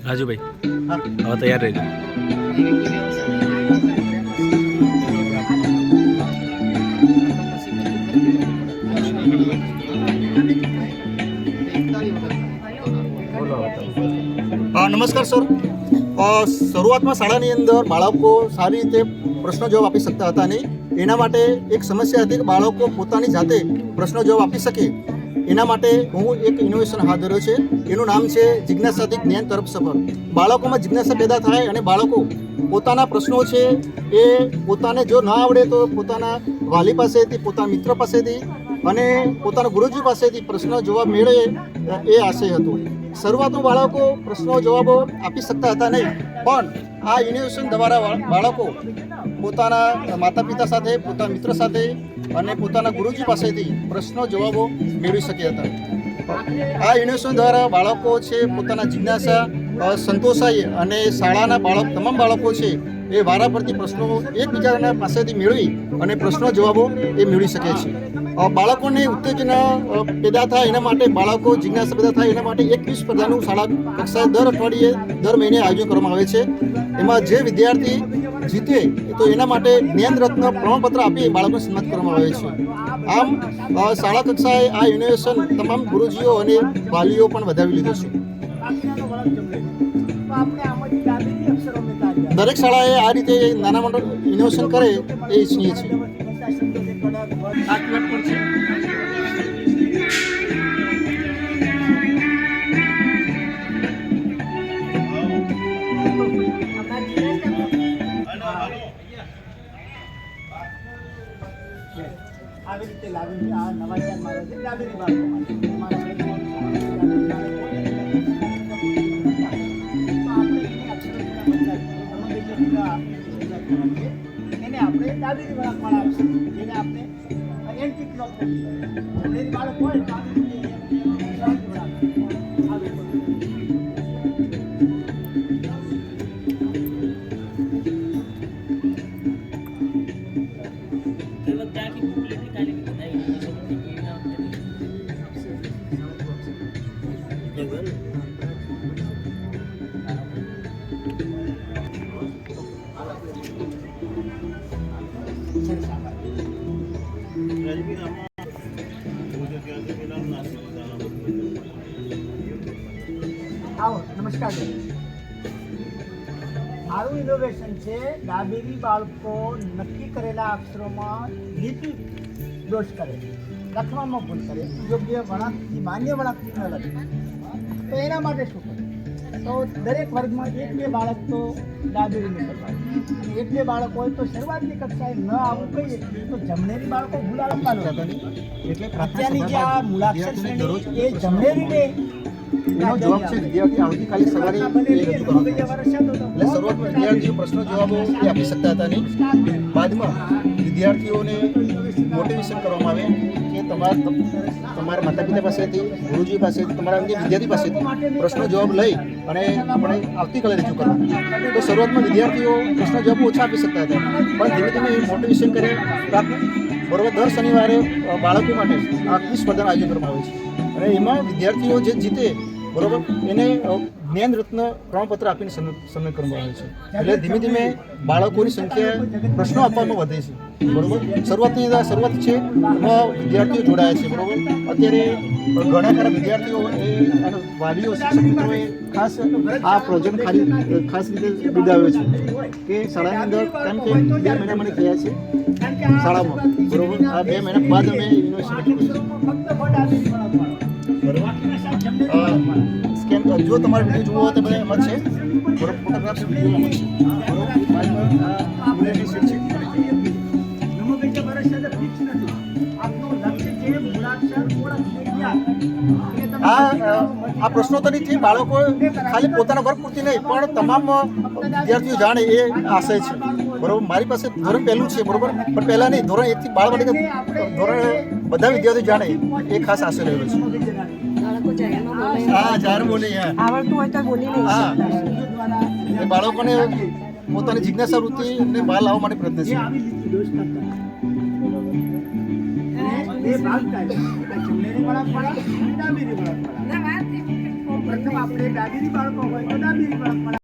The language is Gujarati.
રાજુભાઈ હા, હવે તૈયાર રહેજો. નમસ્કાર સર. શરૂઆતમાં શાળાની અંદર બાળકો સારી રીતે પ્રશ્નો જવાબ આપી શકતા હતા નહીં. એના માટે એક સમસ્યા હતી કે બાળકો પોતાની જાતે પ્રશ્નો જવાબ આપી શકે. એના માટે હું એક ઇનોવેશન હાથ ધર્યો છે. એનું નામ છે જિજ્ઞાસાથી જ્ઞાન તરફ સફર. બાળકોમાં જિજ્ઞાસા પેદા થાય અને બાળકો પોતાના પ્રશ્નો છે એ પોતાને જો ન આવડે તો પોતાના વાલી પાસેથી, પોતાના મિત્ર પાસેથી અને પોતાના ગુરુજી પાસેથી પ્રશ્ન જવાબ મેળવે એ આશય હતો. શરૂઆતમાં બાળકો પ્રશ્નો જવાબો આપી શકતા હતા નહીં, પણ આ ઇનોવેશન દ્વારા બાળકો પોતાના માતા પિતા સાથે, પોતાના મિત્ર સાથે અને પોતાના ગુરુજી પાસેથી પ્રશ્નો જવાબો મેળવી શક્યા હતા. આ ઇનોવેશન દ્વારા બાળકો છે પોતાના જિજ્ઞાસા સંતોષાય અને શાળાના તમામ બાળકો છે એ વારા પરથી પ્રશ્નો એકબીજાના પાસેથી મેળવી અને પ્રશ્નો જવાબો એ મેળવી શકે છે. બાળકોને ઉત્તેજના પેદા થાય એના માટે, બાળકો જિજ્ઞાસા પેદા થાય એના માટે એક ક્વિઝ સ્પર્ધાનું શાળા કક્ષાએ દર અઠવાડિયે દર મહિને આયોજન કરવામાં આવે છે. એમાં જે વિદ્યાર્થી જીતે તો એના માટે જ્ઞાન રત્ન પ્રમાણપત્ર આપી બાળકોને સન્માનિત કરવામાં આવે છે. આમ શાળા કક્ષાએ આ ઇનોવેશન તમામ ગુરુજીઓ અને વાલીઓ પણ વધાવી લીધું છે. દરેક શાળાએ આ રીતે નાના મોટા ઇનોવેશન કરે એ ઈચ્છનીય છે. આવી રીતે લાવીને આ નવા ધ્યાન મારે છે ડાબેરી બાળકો માટે એને આપણે ડાબેરી વળાંક આપશે, જેને આપણે એન્ટી ક્લોક બાળક હોય તો આવો. નમસ્કાર. આવું ઇનોવેશન છે. ડાબેરી બાળકો નક્કી કરેલા અક્ષરોમાં લીટી દોષ કરે, લખવામાં ભૂલ કરે, યોગ્ય વળાંકથી માન્ય વળાંકથી ન લખે. તો એના માટે શું કરે? તો દરેક વર્ગમાં એક બે બાળક તો ડાબેરીને કરવાનું, એક બે બાળક હોય તો શરૂઆતની કક્ષાએ ન આવું કહીએ તો જમણેરી બાળકો ભૂલા લખવાનું. એટલે અત્યારની જે આ મૂળાક્ષર શ્રેણી એ જમણેરીને એનો જવાબ છે વિદ્યાર્થી આવતીકાલે સવારે રજૂ કરવાનો. એટલે શરૂઆતમાં વિદ્યાર્થીઓ પ્રશ્નો જવાબો એ આપી શકતા હતા નહીં. બાદમાં વિદ્યાર્થીઓને મોટિવેશન કરવામાં આવે કે તમારા માતા પિતા પાસેથી, ગુરુજી પાસેથી, તમારા વિદ્યાર્થી પાસેથી પ્રશ્નો જવાબ લઈ અને આપણે આવતીકાલે રજૂ કરવાના. તો શરૂઆતમાં વિદ્યાર્થીઓ પ્રશ્નો જવાબ ઓછા આપી શકતા હતા, પણ ધીમે ધીમે મોટિવેશન કરે બરોબર. દર શનિવારે બાળકો માટે આ ક્વિઝ સ્પર્ધાનું આયોજન કરવામાં આવે છે અને એમાં વિદ્યાર્થીઓ જે જીતે બરોબર એને જ્ઞાન રત્ન પ્રમાણપત્ર આપીને સન્માનિત કરવામાં આવે છે. એટલે ધીમે ધીમે બાળકોની સંખ્યા પ્રશ્નો આપવામાં વધે છે બરોબર. શરૂઆત છે એમાં વિદ્યાર્થીઓ જોડાયા છે બરોબર. અત્યારે ઘણા ખરા વિદ્યાર્થીઓ એ અને વાલીઓ, શિક્ષક મિત્રોએ ખાસ આ પ્રોજેક્ટ ખાસ રીતે બિરદાવ્યો છે કે શાળાની અંદર, કેમ કે 2 મહિના મને થયા છે શાળામાં બરોબર. આ 2 મહિના બાદ અમે યુનિવર્સિટી જો તમારે વિડીયો જોવો હોય તો બધા એમાં છે બરોબર. ફોટોગ્રાફ્સ વિડીયો એમાં છે બરોબર. આ પ્રશ્નોત્તરીથી બાળકો ખાલી પોતાના વર્ગ પૂરતી નહીં પણ તમામ વિદ્યાર્થીઓ જાણે એ આશય છે બરોબર. મારી પાસે ધોરણ 1 છે બરોબર, પણ પહેલાં નહીં, ધોરણ 1 થી બાળવાટિકા ધોરણ બધા વિદ્યાર્થીઓ જાણે એ ખાસ આશય રહેલો છે. હા, જાહેર બોલી આવડતું હોય તો બોલી નહીં. હા, એ બાળકોને પોતાની જિજ્ઞાસા વૃત્તિને બહાર લાવવા માટે પ્રયત્ન છે. પ્રથમ આપણે ડાબેરી બાળકો હોય તો ડાબેરી બાળક